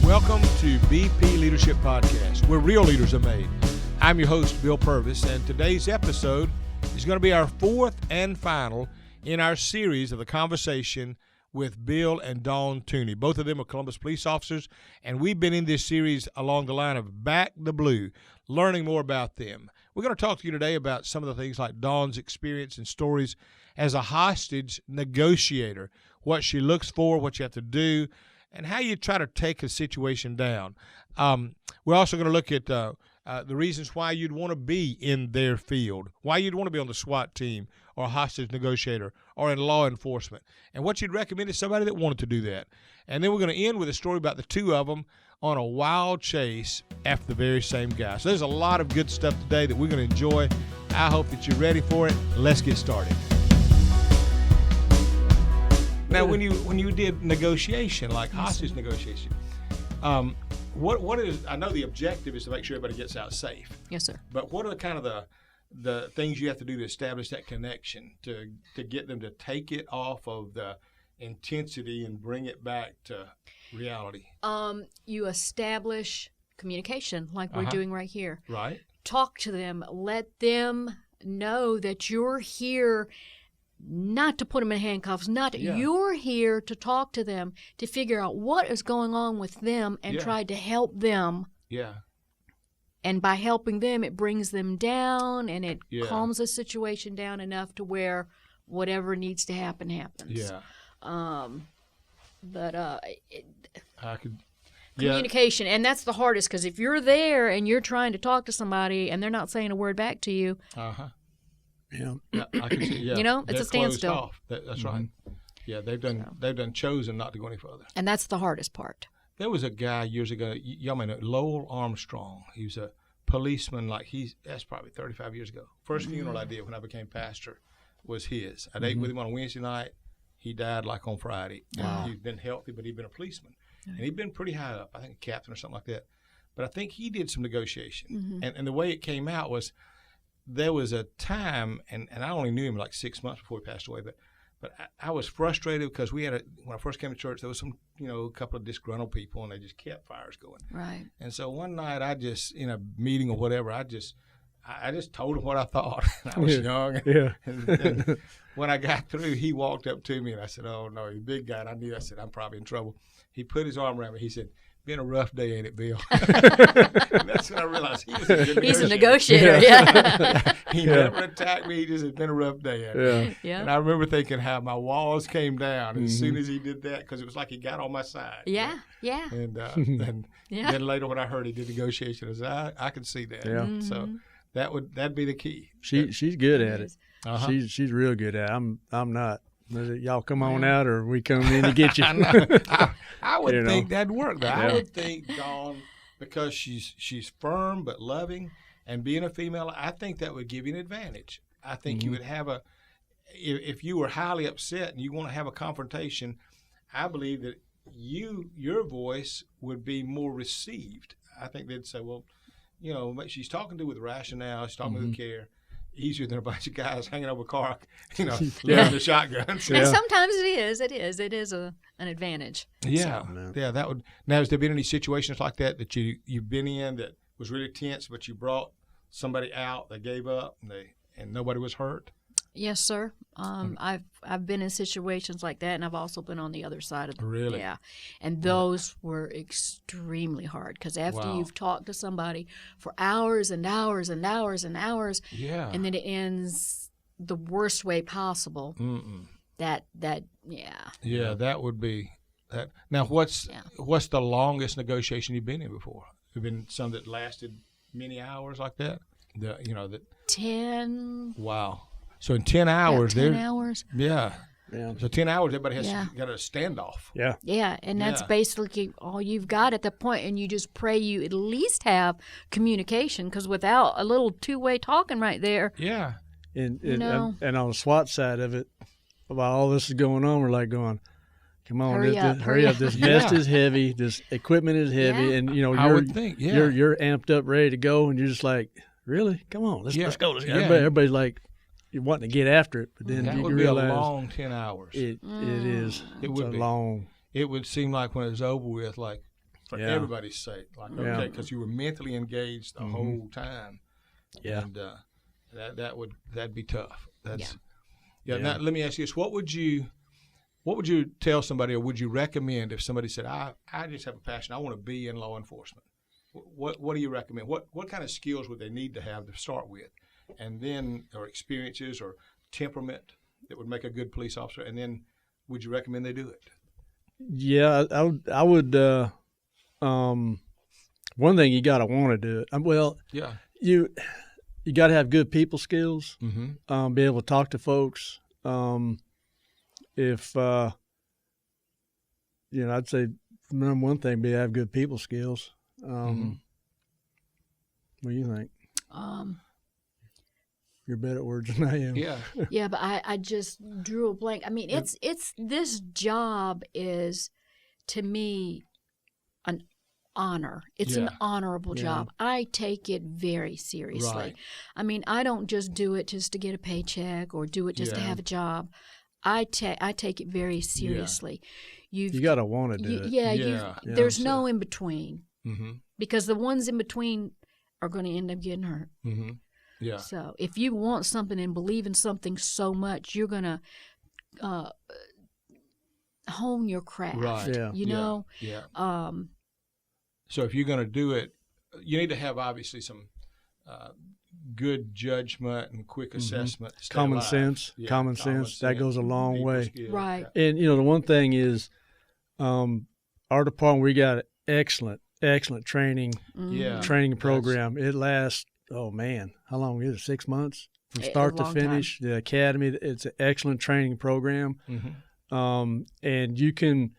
Welcome to BP Leadership Podcast, where real leaders are made. I'm your host, Bill Purvis, and today's episode is going to be our fourth and final in our series of the conversation with Bill and Dawn Tooney. Both of them are Columbus police officers, and we've been in this series along the line of Back the Blue, learning more about them. We're going to talk to you today about some of the things like Dawn's experience and stories as a hostage negotiator, what she looks for, what you have to do, and how you try to take a situation down. We're also going to look at the reasons why you'd want to be in their field, why you'd want to be on the SWAT team or a hostage negotiator or in law enforcement, and what you'd recommend to somebody that wanted to do that. And then we're going to end with a story about the two of them on a wild chase after the very same guy. So there's a lot of good stuff today that we're going to enjoy. I hope that you're ready for it. Let's get started. Now, when you did negotiation, like hostage negotiation, what is? I know the objective is to make sure everybody gets out safe. Yes, sir. But what are the kind of the things you have to do to establish that connection to get them to take it off of the intensity and bring it back to reality? You establish communication like we're doing right here. Right. Talk to them. Let them know that you're here. Not to put them in handcuffs, you're here to talk to them, to figure out what is going on with them and try to help them. Yeah. And by helping them, it brings them down and it calms the situation down enough to where whatever needs to happen happens. Yeah. Communication, and that's the hardest, because if you're there and you're trying to talk to somebody and they're not saying a word back to you, Yeah, I can see. Yeah, you know, it's a standstill. Off. That's right. Yeah, they've done chosen not to go any further. And that's the hardest part. There was a guy years ago. Y'all may know Lowell Armstrong. He was a policeman. That's probably 35 years ago. First funeral I did when I became pastor was his. I ate with him on a Wednesday night. He died like on Friday. Wow. He'd been healthy, but he'd been a policeman, and he'd been pretty high up. I think a captain or something like that. But I think he did some negotiation, and the way it came out was. There was a time, and I only knew him like 6 months before he passed away, but I was frustrated because when I first came to church, there was a couple of disgruntled people, and they just kept fires going. Right. And so one night, in a meeting or whatever, I just told him what I thought. I was young. Yeah. And when I got through, he walked up to me, and I said, "Oh no, he's a big guy." And I said, "I'm probably in trouble." He put his arm around me. He said, "Been a rough day, ain't it, Bill?" And that's when I realized he's a negotiator. Yeah. He never attacked me. He just had been a rough day. Yeah. And I remember thinking how my walls came down as soon as he did that, because it was like he got on my side. Yeah. And then later when I heard he did negotiation, I could see that. Yeah. So that'd be the key. She's good at it. Uh-huh. She's real good at it. I'm not. Y'all come on out, or we come in to get you. I would think that'd work, though. Yeah. I would think Dawn, because she's firm but loving, and being a female, I think that would give you an advantage. I think you would have if you were highly upset and you want to have a confrontation, I believe that your voice would be more received. I think they'd say, well, she's talking with rationale, she's talking with care. Easier than a bunch of guys hanging over a car, loading the shotguns. And sometimes it is an advantage. Yeah, that would. Now, has there been any situations like that you've been in that was really tense, but you brought somebody out, they gave up, and nobody was hurt? Yes, sir. I've been in situations like that, and I've also been on the other side of Really? Yeah, and those were extremely hard, because after you've talked to somebody for hours and hours and hours and hours, and then it ends the worst way possible. That would be that. Now, what's the longest negotiation you've been in before? Have been some that lasted many hours like that? 10. Wow. So in 10 hours, 10 hours. Yeah. So 10 hours, everybody has got a standoff. Yeah. Yeah, and that's basically all you've got at that point, and you just pray you at least have communication, because without a little two-way talking right there. Yeah. And on the SWAT side of it, while all this is going on, we're like going, come on, hurry up. This vest is heavy. This equipment is heavy. And, I would think, you're amped up, ready to go, and you're just like, really? Come on, let's go. Everybody's like, you're wanting to get after it, but then that you would realize be a long 10 hours. It is. It would be long. It would seem like when it was over with, like for everybody's sake. Like, okay, because you were mentally engaged the whole time. Yeah. And that'd be tough. That's Now let me ask you this: what would you tell somebody, or would you recommend if somebody said, I just have a passion, I want to be in law enforcement? What do you recommend? What kind of skills would they need to have to start with, and then, or experiences or temperament that would make a good police officer, and then would you recommend they do it? Yeah, I would. One thing, you got to want to do it. You got to have good people skills. Be able to talk to folks. If I'd say the number one thing be have good people skills. What do you think? You're better at words than I am. Yeah. Yeah, but I just drew a blank. I mean, it's this job is, to me, an honor. It's an honorable job. I take it very seriously. Right. I mean, I don't just do it just to get a paycheck or do it just to have a job. I take it very seriously. You got to want to do it. Yeah. There's no in between, because the ones in between are going to end up getting hurt. Yeah. So if you want something and believe in something so much, you're going to hone your craft. Right. Yeah. You know? Yeah. So if you're going to do it, you need to have obviously some good judgment and quick assessment. Common sense. Common sense. That goes a long way. Skills. Right. And, the one thing is our department, we got excellent training program. It lasts, oh, man, how long is it? 6 months? From start to finish. Time. The academy, it's an excellent training program. And you can,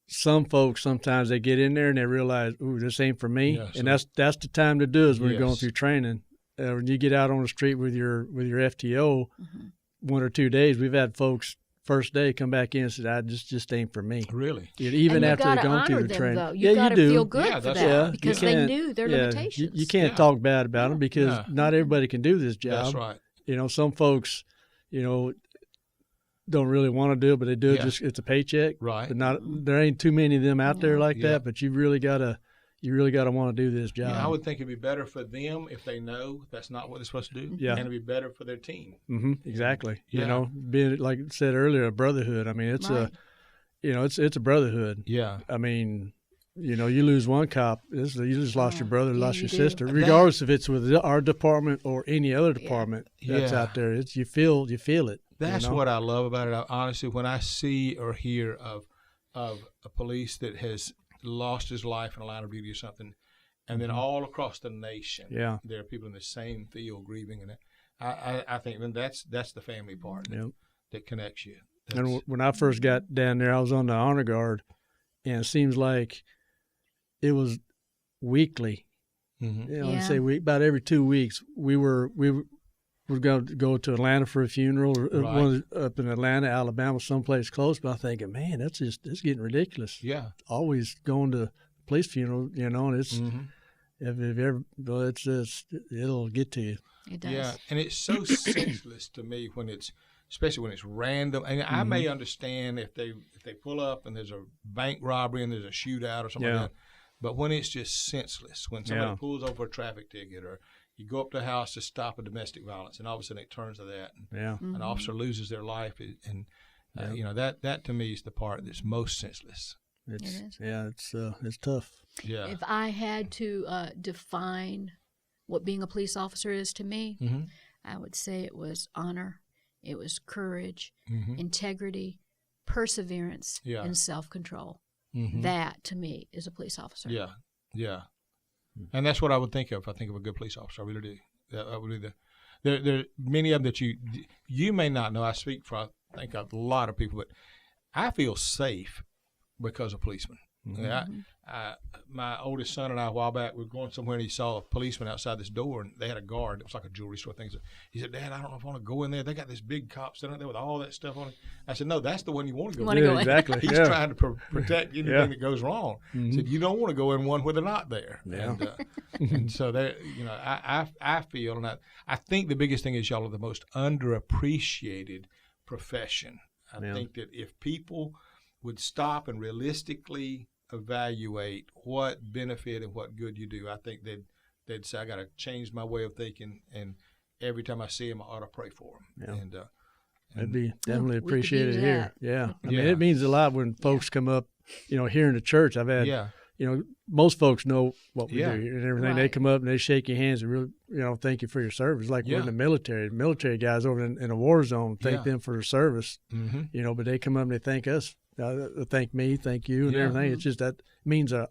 some folks, sometimes they get in there and they realize, ooh, this ain't for me. Yeah, and that's the time to do is when you're going through training. When you get out on the street with your FTO, 1 or 2 days, we've had folks first day come back in and say, "This just ain't for me." Really? Even after they've gone through the training. Though. You got to feel good for that because they knew their limitations. You can't talk bad about them because not everybody can do this job. That's right. Some folks, don't really want to do it, but they do it just it's a paycheck. Right. But there ain't too many of them out there like that, but you really gotta want to do this job. Yeah, I would think it'd be better for them if they know that's not what they're supposed to do. Yeah. And it'd be better for their team. Exactly. Yeah. Being, like I said earlier, a brotherhood. I mean, it's it's a brotherhood. Yeah. I mean, you lose one cop, you just lost your brother, lost your sister. Regardless if it's with our department or any other department that's out there, you feel it. That's what I love about it. Honestly, when I see or hear of a police that has lost his life in a line of duty or something, and then all across the nation, there are people in the same field grieving, and I think then that's the family part that connects you. And when I first got down there, I was on the honor guard, and it seems like it was weekly. I'd say about every 2 weeks we were going to go to Atlanta for a funeral, or up in Atlanta, Alabama, someplace close. But I'm thinking, man, it's getting ridiculous. Yeah, always going to police funeral, and it's it'll get to you. It does. Yeah, and it's so senseless to me especially when it's random. And I may understand if they pull up and there's a bank robbery and there's a shootout or something like that. But when it's just senseless, when somebody pulls over a traffic ticket, or you go up to a house to stop a domestic violence, and all of a sudden it turns to that, and an officer loses their life, and that to me is the part that's most senseless. It is. Yeah, it's tough. Yeah. If I had to define what being a police officer is to me, I would say it was honor, it was courage, integrity, perseverance, and self-control. That to me is a police officer. Yeah. And that's what I would think of if I think of a good police officer. I really do. That would be there are many of them that you may not know. I speak for, I think, a lot of people, but I feel safe because of policemen. My oldest son and I, a while back, we were going somewhere and he saw a policeman outside this door, and they had a guard. It was like a jewelry store thing. So he said, "Dad, I don't know if I want to go in there. They got this big cop sitting out there with all that stuff on it." I said, "No, that's the one you want to go in." Exactly. He's trying to protect anything that goes wrong. He said, "You don't want to go in one where they're not there." Yeah. And so they, I feel, and I think the biggest thing is y'all are the most underappreciated profession. I think that if people would stop and realistically evaluate what benefit and what good you do, I think they'd say, I got to change my way of thinking, and every time I see them, I ought to pray for them. Yeah. And that'd be definitely appreciated here. Yeah. I mean, it means a lot when folks come up, here in the church. I've had, most folks know what we do and everything. Right. They come up and they shake your hands and really, thank you for your service. Like we're in the military. The military guys over in a war zone, thank them for their service, but they come up and they thank us. Thank me, thank you, and everything. It's just that means a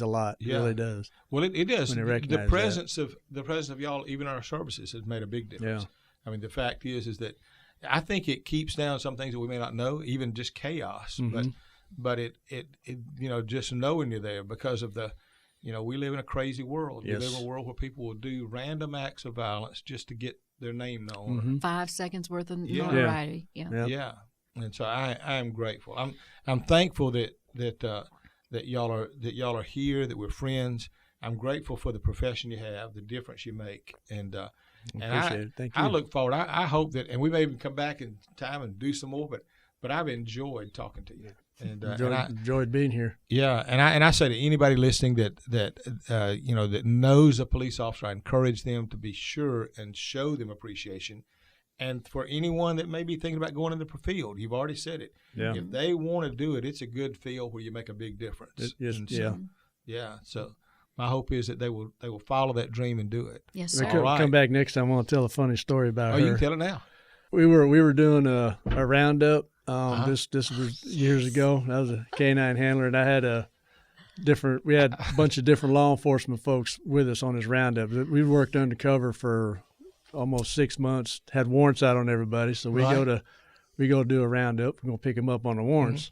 lot. It really does. Well, it does. The presence of y'all, even in our services, has made a big difference. I mean, the fact is that I think it keeps down some things that we may not know, even just chaos. But it just knowing you're there because of the, we live in a crazy world. We live in a world where people will do random acts of violence just to get their name known. 5 seconds worth of notoriety. Yeah. And so I am grateful. I'm thankful that y'all are here, that we're friends. I'm grateful for the profession you have, the difference you make, and appreciate it. Thank you. I look forward. I hope that, and we may even come back in time and do some more. But I've enjoyed talking to you, and enjoyed being here. Yeah, and I say to anybody listening that knows a police officer, I encourage them to be sure and show them appreciation. And for anyone that may be thinking about going into the field, you've already said it. Yeah. If they want to do it, it's a good field where you make a big difference. So my hope is that they will follow that dream and do it. Yes, sir. Come back next time. I want to tell a funny story about her. You can tell it now. We were doing a roundup. This was years ago. I was a K-9 handler, and I had we had a bunch of different law enforcement folks with us on this roundup. We worked undercover for almost 6 months, had warrants out on everybody. So we go to do a roundup. We're going to pick them up on the warrants.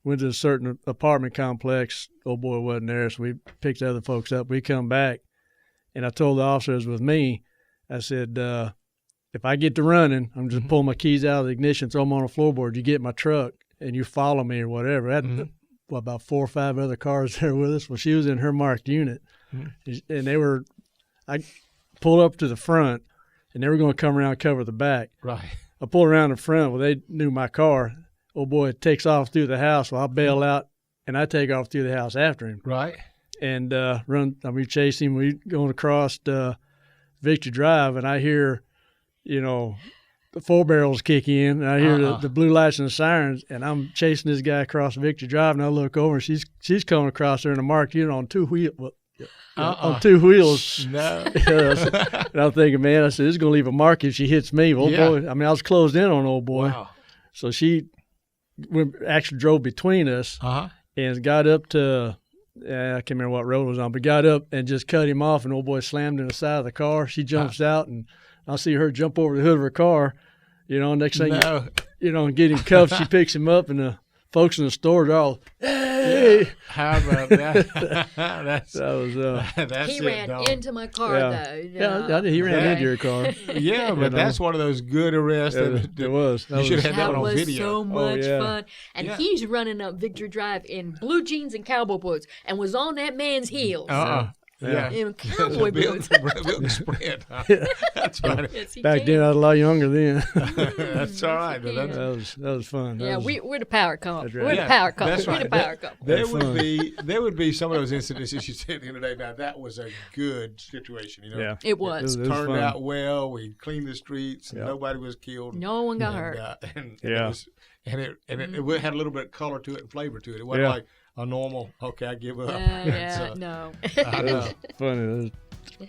Went to a certain apartment complex. Old boy wasn't there, so we picked the other folks up. We come back, and I told the officers with me, I said, if I get to running, I'm just pull my keys out of the ignition, throw them on the floorboard. You get in my truck, and you follow me or whatever. I had about 4 or 5 other cars there with us. Well, she was in her marked unit, and I pulled up to the front, and they were going to come around and cover the back. Right. I pulled around the front. Well, they knew my car. Old boy takes off through the house. Well, I bail out, and I take off through the house after him. Right. And we chase him. We going across Victory Drive, and I hear, the 4 barrels kick in, and I hear the blue lights and the sirens, and I'm chasing this guy across Victory Drive, and I look over, and she's coming across there in a marked unit on 2 wheels. On 2 wheels. No. And I'm thinking, man, I said, this is going to leave a mark if she hits me. Old boy, I was closed in on old boy. Wow. So she actually drove between us and got up to, I can't remember what road it was on, but got up and just cut him off, and old boy slammed in the side of the car. She jumps out, and I see her jump over the hood of her car. Next thing and get him cuffed. She picks him up, and the folks in the store are all, hey. Yeah. How about that? He ran into my car, though. He ran into your car. Yeah, but that's one of those good arrests. It was. You should have had that one on video. That was so much fun. And he's running up Victory Drive in blue jeans and cowboy boots and was on that man's heels. In cowboy boots. Sprint. That's right. Yes, Back then, I was a lot younger then. That's all right. That was fun. We're the power couple. Right. We're the power couple. That's right. We're the power couple. There would be some of those incidents that you said the other day. Now that was a good situation. Yeah, it was. It turned out well. We cleaned the streets. And nobody was killed. No one got hurt. It had a little bit of color to it and flavor to it. It wasn't like a normal, okay, I give up. No. It was funny.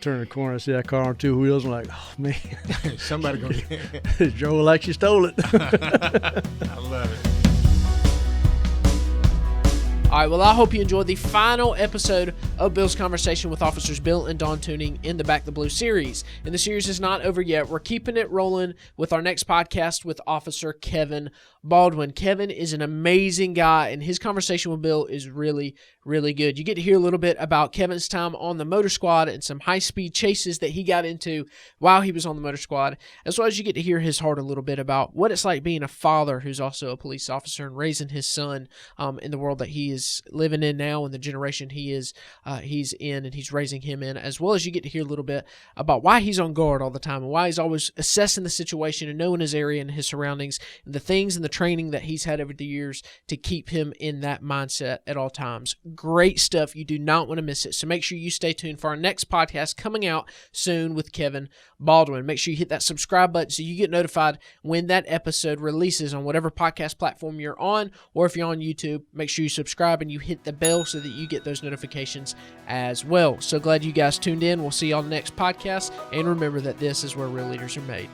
Turn the corner, I see that car on 2 wheels. I'm like, oh, man. Somebody go get it. Drove like she stole it. I love it. All right, well, I hope you enjoyed the final episode of Bill's conversation with Officers Bill and Dawn Tuning in the Back the Blue series. And the series is not over yet. We're keeping it rolling with our next podcast with Officer Kevin Baldwin. Kevin is an amazing guy, and his conversation with Bill is really, really good. You get to hear a little bit about Kevin's time on the motor squad and some high-speed chases that he got into while he was on the motor squad, as well as you get to hear his heart a little bit about what it's like being a father who's also a police officer and raising his son in the world that he is living in now and the generation he's in and he's raising him in, as well as you get to hear a little bit about why he's on guard all the time and why he's always assessing the situation and knowing his area and his surroundings and the things and the training that he's had over the years to keep him in that mindset at all times. Great stuff. You do not want to miss it. So make sure you stay tuned for our next podcast coming out soon with Kevin Baldwin. Make sure you hit that subscribe button so you get notified when that episode releases on whatever podcast platform you're on, or if you're on YouTube, make sure you subscribe and you hit the bell so that you get those notifications as well. So glad you guys tuned in. We'll see you on the next podcast, and remember that this is where real leaders are made.